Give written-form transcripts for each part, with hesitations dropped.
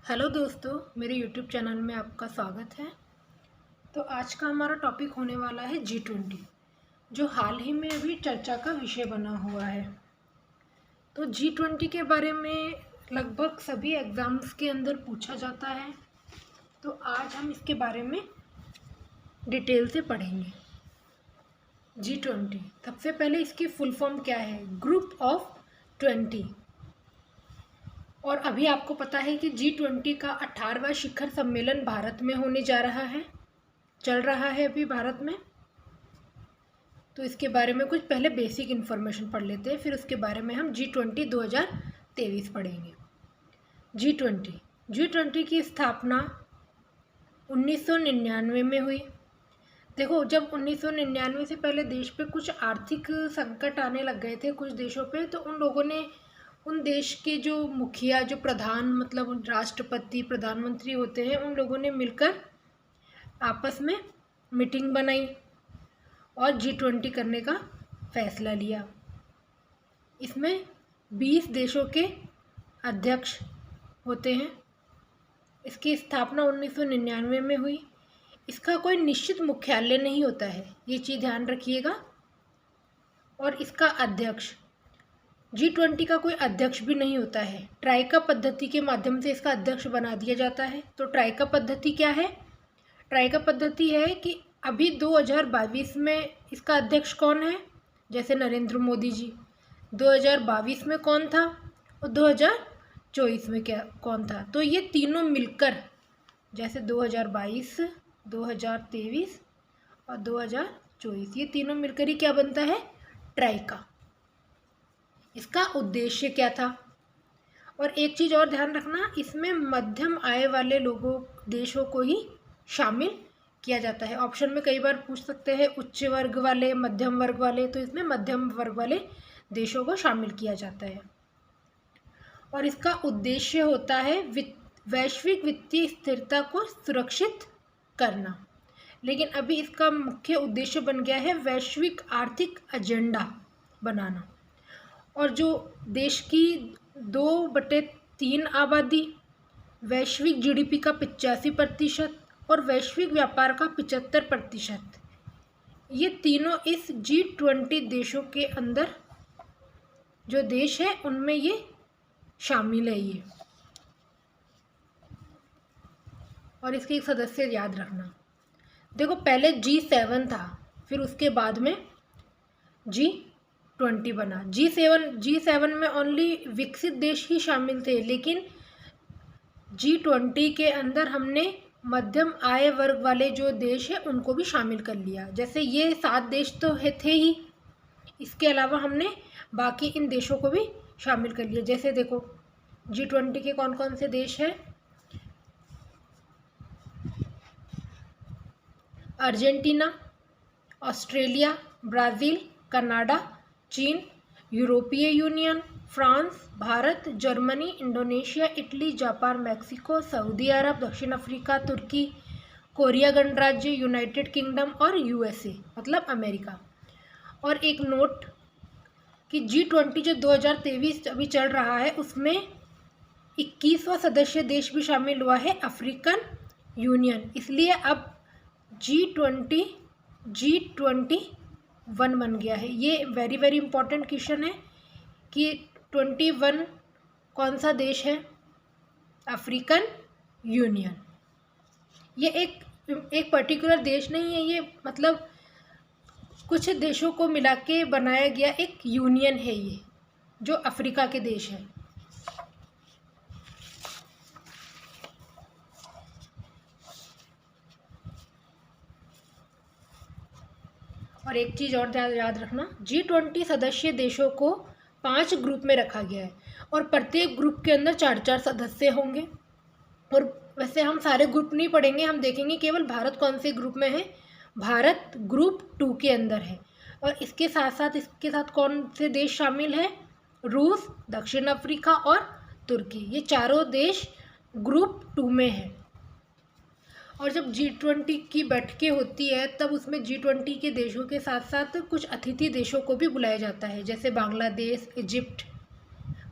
Hello दोस्तों, मेरे YouTube channel में आपका स्वागत है। तो आज का हमारा टॉपिक होने वाला है G20, जो हाल ही में अभी चर्चा का विषय बना हुआ है। तो G20 के बारे में लगभग सभी एग्ज़ाम्स के अंदर पूछा जाता है, तो आज हम इसके बारे में डिटेल से पढ़ेंगे। G20 सबसे पहले इसकी फुल फॉर्म क्या है? Group of 20। और अभी आपको पता है कि G20 का 18वां शिखर सम्मेलन भारत में होने जा रहा है, चल रहा है अभी भारत में। तो इसके बारे में कुछ पहले बेसिक इन्फॉर्मेशन पढ़ लेते हैं, फिर उसके बारे में हम G20 2023 पढ़ेंगे। G20 की स्थापना 1999 में हुई। देखो, जब 1999 से पहले देश पे कुछ आर्थिक संकट आने लग गए थे कुछ देशों पे, तो उन लोगों ने उन देश के जो मुखिया, जो प्रधान मतलब राष्ट्रपति प्रधानमंत्री होते हैं, उन लोगों ने मिलकर आपस में मीटिंग बनाई और G20 करने का फैसला लिया। इसमें 20 देशों के अध्यक्ष होते हैं। इसकी स्थापना 1999 में हुई। इसका कोई निश्चित मुख्यालय नहीं होता है, ये चीज़ ध्यान रखिएगा। और इसका अध्यक्ष, G20 का कोई अध्यक्ष भी नहीं होता है, ट्राइका पद्धति के माध्यम से इसका अध्यक्ष बना दिया जाता है। तो ट्राइका पद्धति क्या है? ट्राइका पद्धति है कि अभी 2022 में इसका अध्यक्ष कौन है? जैसे नरेंद्र मोदी जी। 2022 में कौन था और 2024 में क्या कौन था? तो ये तीनों मिलकर, जैसे 2022, 2023 और 2024, ये तीनों मिलकर ही क्या बनता है? ट्राइका। इसका उद्देश्य क्या था? और एक चीज़ और ध्यान रखना, इसमें मध्यम आय वाले देशों को ही शामिल किया जाता है। ऑप्शन में कई बार पूछ सकते हैं उच्च वर्ग वाले, मध्यम वर्ग वाले, तो इसमें मध्यम वर्ग वाले देशों को शामिल किया जाता है। और इसका उद्देश्य होता है वैश्विक वित्तीय स्थिरता को सुरक्षित करना। लेकिन अभी इसका मुख्य उद्देश्य बन गया है वैश्विक आर्थिक एजेंडा बनाना। और जो देश की 2/3 आबादी, वैश्विक GDP का 85% और वैश्विक व्यापार का 75%, ये तीनों इस G20 देशों के अंदर जो देश है उनमें ये शामिल है ये। और इसके एक सदस्य याद रखना। देखो, पहले G7 था, फिर उसके बाद में G20 बना। G7 में ओनली विकसित देश ही शामिल थे, लेकिन G20 के अंदर हमने मध्यम आय वर्ग वाले जो देश है उनको भी शामिल कर लिया। जैसे ये 7 देश तो थे ही, इसके अलावा हमने बाकी इन देशों को भी शामिल कर लिया। जैसे देखो, G20 के कौन कौन से देश हैं? अर्जेंटीना, ऑस्ट्रेलिया, ब्राज़ील, कनाडा, चीन, यूरोपीय union, France, Bharat, Germany, Indonesia, Italy, Japan, Mexico, Saudi Arab, दक्षिण अफ्रीका, तुर्की, कोरिया गणराज्य, यूनाइटेड किंगडम और USA मतलब अमेरिका। और एक नोट कि G20 जो 2023 अभी चल रहा है, उसमें 21वां सदस्य देश भी शामिल हुआ है, अफ्रीकन यूनियन। इसलिए अब G21 बन गया है। ये वेरी वेरी इंपॉर्टेंट क्वेश्चन है कि 21 कौन सा देश है? African union. ये एक पर्टिकुलर देश नहीं है, ये मतलब कुछ देशों को मिला के बनाया गया एक यूनियन है ये, जो अफ्रीका के देश हैं। और एक चीज़ और याद रखना, G20 सदस्य देशों को 5 ग्रुप में रखा गया है और प्रत्येक ग्रुप के अंदर 4-4 सदस्य होंगे। और वैसे हम सारे ग्रुप नहीं पढ़ेंगे, हम देखेंगे केवल भारत कौन से ग्रुप में है। भारत ग्रुप 2 के अंदर है। और इसके साथ कौन से देश शामिल है? रूस, दक्षिण अफ्रीका और तुर्की। ये चारों देश ग्रुप 2 में है। और जब G20 की बैठकें होती है, तब उसमें G20 के देशों के साथ साथ कुछ अतिथि देशों को भी बुलाया जाता है, जैसे Bangladesh, Egypt,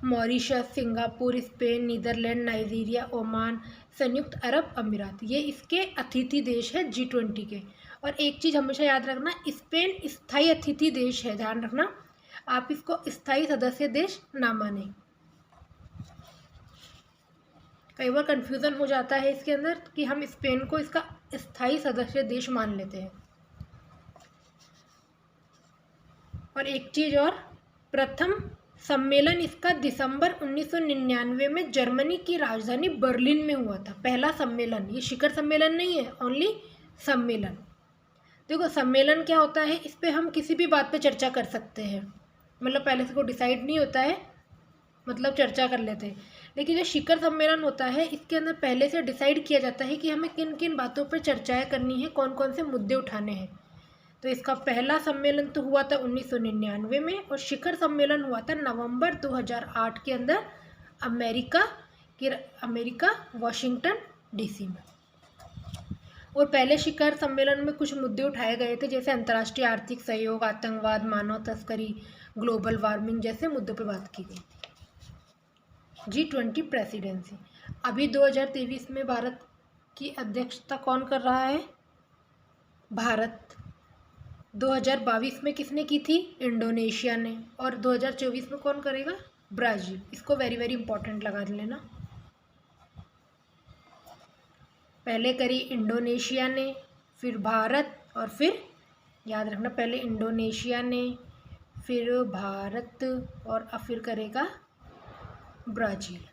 Mauritius, Singapore, Spain, Netherland, Nigeria, Oman, संयुक्त अरब अमीरात, ये इसके अतिथि देश है G20 के। और एक चीज़ हमेशा याद रखना, स्पेन स्थायी अतिथि देश है, ध्यान रखना, आप इसको स्थायी सदस्य देश ना माने। कई बार कंफ्यूजन हो जाता है इसके अंदर कि हम स्पेन को इसका स्थायी सदस्य देश मान लेते हैं। और एक चीज़ और, प्रथम सम्मेलन इसका दिसंबर 1999 में जर्मनी की राजधानी बर्लिन में हुआ था। पहला सम्मेलन, ये शिखर सम्मेलन नहीं है, ओनली सम्मेलन। देखो सम्मेलन क्या होता है, इस पे हम किसी भी बात पे चर्चा कर सकते हैं, मतलब पहले से कोई डिसाइड नहीं होता है, मतलब चर्चा कर लेते हैं। लेकिन जो शिखर सम्मेलन होता है इसके अंदर पहले से डिसाइड किया जाता है कि हमें किन किन बातों पर चर्चाएं करनी है, कौन कौन से मुद्दे उठाने हैं। तो इसका पहला सम्मेलन तो हुआ था 1999 में, और शिखर सम्मेलन हुआ था नवंबर 2008 के अंदर अमेरिका वाशिंगटन DC में। और पहले शिखर सम्मेलन में कुछ मुद्दे उठाए गए थे, जैसे अंतर्राष्ट्रीय आर्थिक सहयोग, आतंकवाद, मानव तस्करी, ग्लोबल वार्मिंग जैसे मुद्दों पर बात की गई। G20 प्रेसिडेंसी, अभी 2023 में भारत की अध्यक्षता कौन कर रहा है? भारत। 2022 में किसने की थी? इंडोनेशिया ने। और 2024 में कौन करेगा? ब्राज़ील। इसको वेरी वेरी इंपॉर्टेंट लगा लेना। पहले करी इंडोनेशिया ने, फिर भारत, और फिर याद रखना पहले इंडोनेशिया ने, फिर भारत, और अब फिर करेगा ब्राज़ील।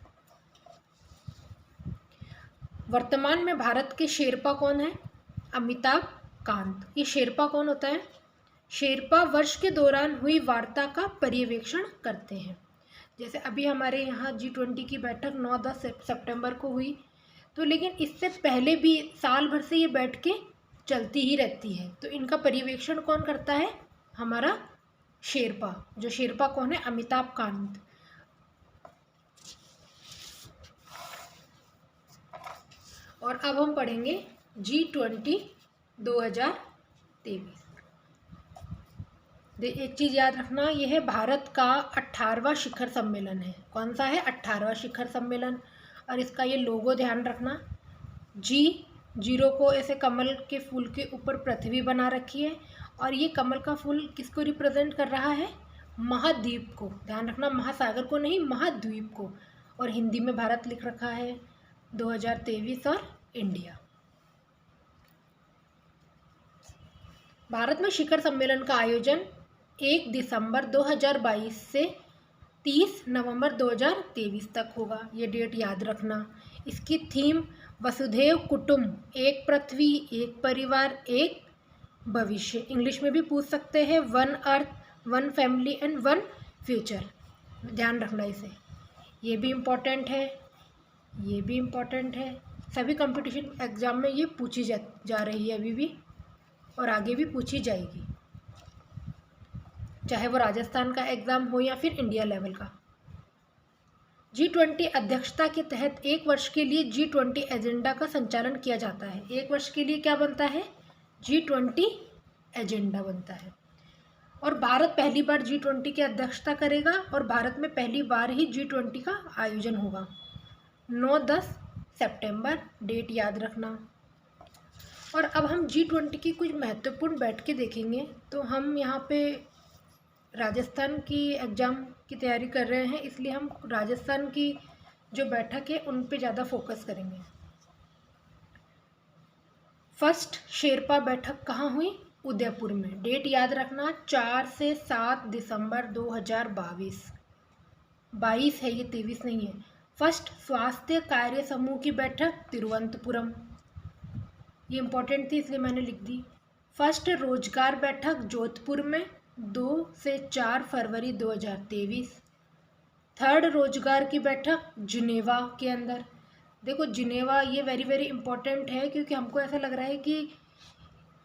वर्तमान में भारत के शेरपा कौन है? अमिताभ कांत। ये शेरपा कौन होता है? शेरपा वर्ष के दौरान हुई वार्ता का पर्यवेक्षण करते हैं। जैसे अभी हमारे यहाँ G20 की बैठक 9-10 सितंबर को हुई, तो लेकिन इससे पहले भी साल भर से ये बैठ के चलती ही रहती है। तो इनका पर्यवेक्षण कौन करता है? हमारा शेरपा। जो शेरपा कौन है? अमिताभ कांत। और अब हम पढ़ेंगे G20 2023। एक चीज़ याद रखना, यह है भारत का 18वां शिखर सम्मेलन है। कौन सा है? 18वां शिखर सम्मेलन। और इसका ये लोगो ध्यान रखना, G0 को ऐसे कमल के फूल के ऊपर पृथ्वी बना रखी है, और ये कमल का फूल किसको रिप्रेजेंट कर रहा है? महाद्वीप को। ध्यान रखना, महासागर को नहीं, महाद्वीप को। और हिंदी में भारत लिख रखा है 2023 और इंडिया। भारत में शिखर सम्मेलन का आयोजन 1 दिसंबर 2022 से 30 नवंबर 2023 तक होगा। ये डेट याद रखना। इसकी थीम वसुधैव कुटुंब, एक पृथ्वी, एक परिवार, एक भविष्य। इंग्लिश में भी पूछ सकते हैं, one earth, one family and one future. ध्यान रखना इसे। ये भी इम्पोर्टेंट है, ये भी इम्पोर्टेंट है। सभी कंपटीशन एग्जाम में ये पूछी जा रही है अभी भी, और आगे भी पूछी जाएगी, चाहे वो राजस्थान का एग्ज़ाम हो या फिर इंडिया लेवल का। G20 अध्यक्षता के तहत एक वर्ष के लिए G20 एजेंडा का संचालन किया जाता है। एक वर्ष के लिए क्या बनता है? G20 एजेंडा बनता है। और भारत पहली बार G20 की अध्यक्षता करेगा, और भारत में पहली बार ही G20 का आयोजन होगा। 9-10 सितंबर, डेट याद रखना। और अब हम G20 की कुछ महत्वपूर्ण बैठकें देखेंगे। तो हम यहाँ पे राजस्थान की एग्ज़ाम की तैयारी कर रहे हैं, इसलिए हम राजस्थान की जो बैठक है उन पे ज़्यादा फोकस करेंगे। फर्स्ट शेरपा बैठक कहाँ हुई? उदयपुर में। डेट याद रखना, 4 से 7 दिसंबर 2022। 22 है ये, 23 नहीं है। फर्स्ट स्वास्थ्य कार्य समूह की बैठक तिरुवनंतपुरम, ये इम्पोर्टेंट थी इसलिए मैंने लिख दी। फर्स्ट रोजगार बैठक जोधपुर में 2 से 4 फरवरी 2023। थर्ड रोजगार की बैठक जिनेवा के अंदर। देखो जिनेवा ये वेरी वेरी इंपॉर्टेंट है, क्योंकि हमको ऐसा लग रहा है कि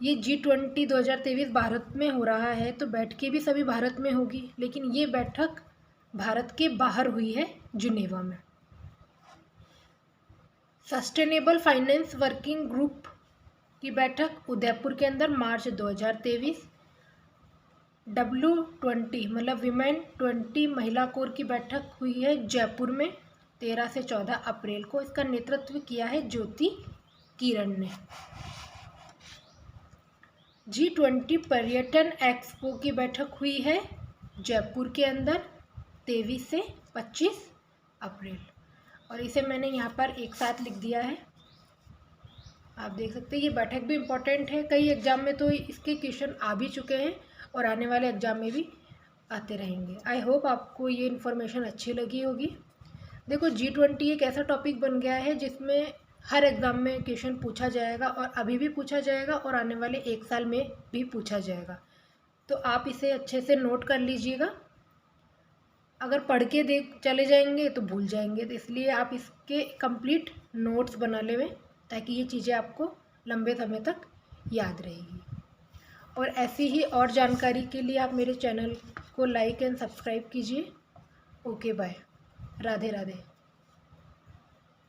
ये G20 2023 भारत में हो रहा है, तो बैठकें भी सभी भारत में होगी, लेकिन ये बैठक भारत के बाहर हुई है, जिनेवा में। सस्टेनेबल फाइनेंस वर्किंग ग्रुप की बैठक उदयपुर के अंदर मार्च 2023। W20 मतलब विमेन 20 महिला कोर की बैठक हुई है जयपुर में 13 से 14 अप्रैल को। इसका नेतृत्व किया है ज्योति किरण ने। G20 पर्यटन एक्सपो की बैठक हुई है जयपुर के अंदर 23 से 25 अप्रैल, और इसे मैंने यहाँ पर एक साथ लिख दिया है, आप देख सकते हैं। ये बैठक भी इम्पोर्टेंट है, कई एग्जाम में तो इसके क्वेश्चन आ भी चुके हैं और आने वाले एग्जाम में भी आते रहेंगे। आई होप आपको ये इन्फॉर्मेशन अच्छी लगी होगी। देखो G20 एक ऐसा टॉपिक बन गया है जिसमें हर एग्ज़ाम में क्वेश्चन पूछा जाएगा, और अभी भी पूछा जाएगा और आने वाले एक साल में भी पूछा जाएगा। तो आप इसे अच्छे से नोट कर लीजिएगा। अगर पढ़ के देख चले जाएंगे तो भूल जाएंगे, तो इसलिए आप इसके कंप्लीट नोट्स बना लें ताकि ये चीज़ें आपको लंबे समय तक याद रहेगी। और ऐसी ही और जानकारी के लिए आप मेरे चैनल को लाइक एंड सब्सक्राइब कीजिए। Okay bye, Radhe Radhe.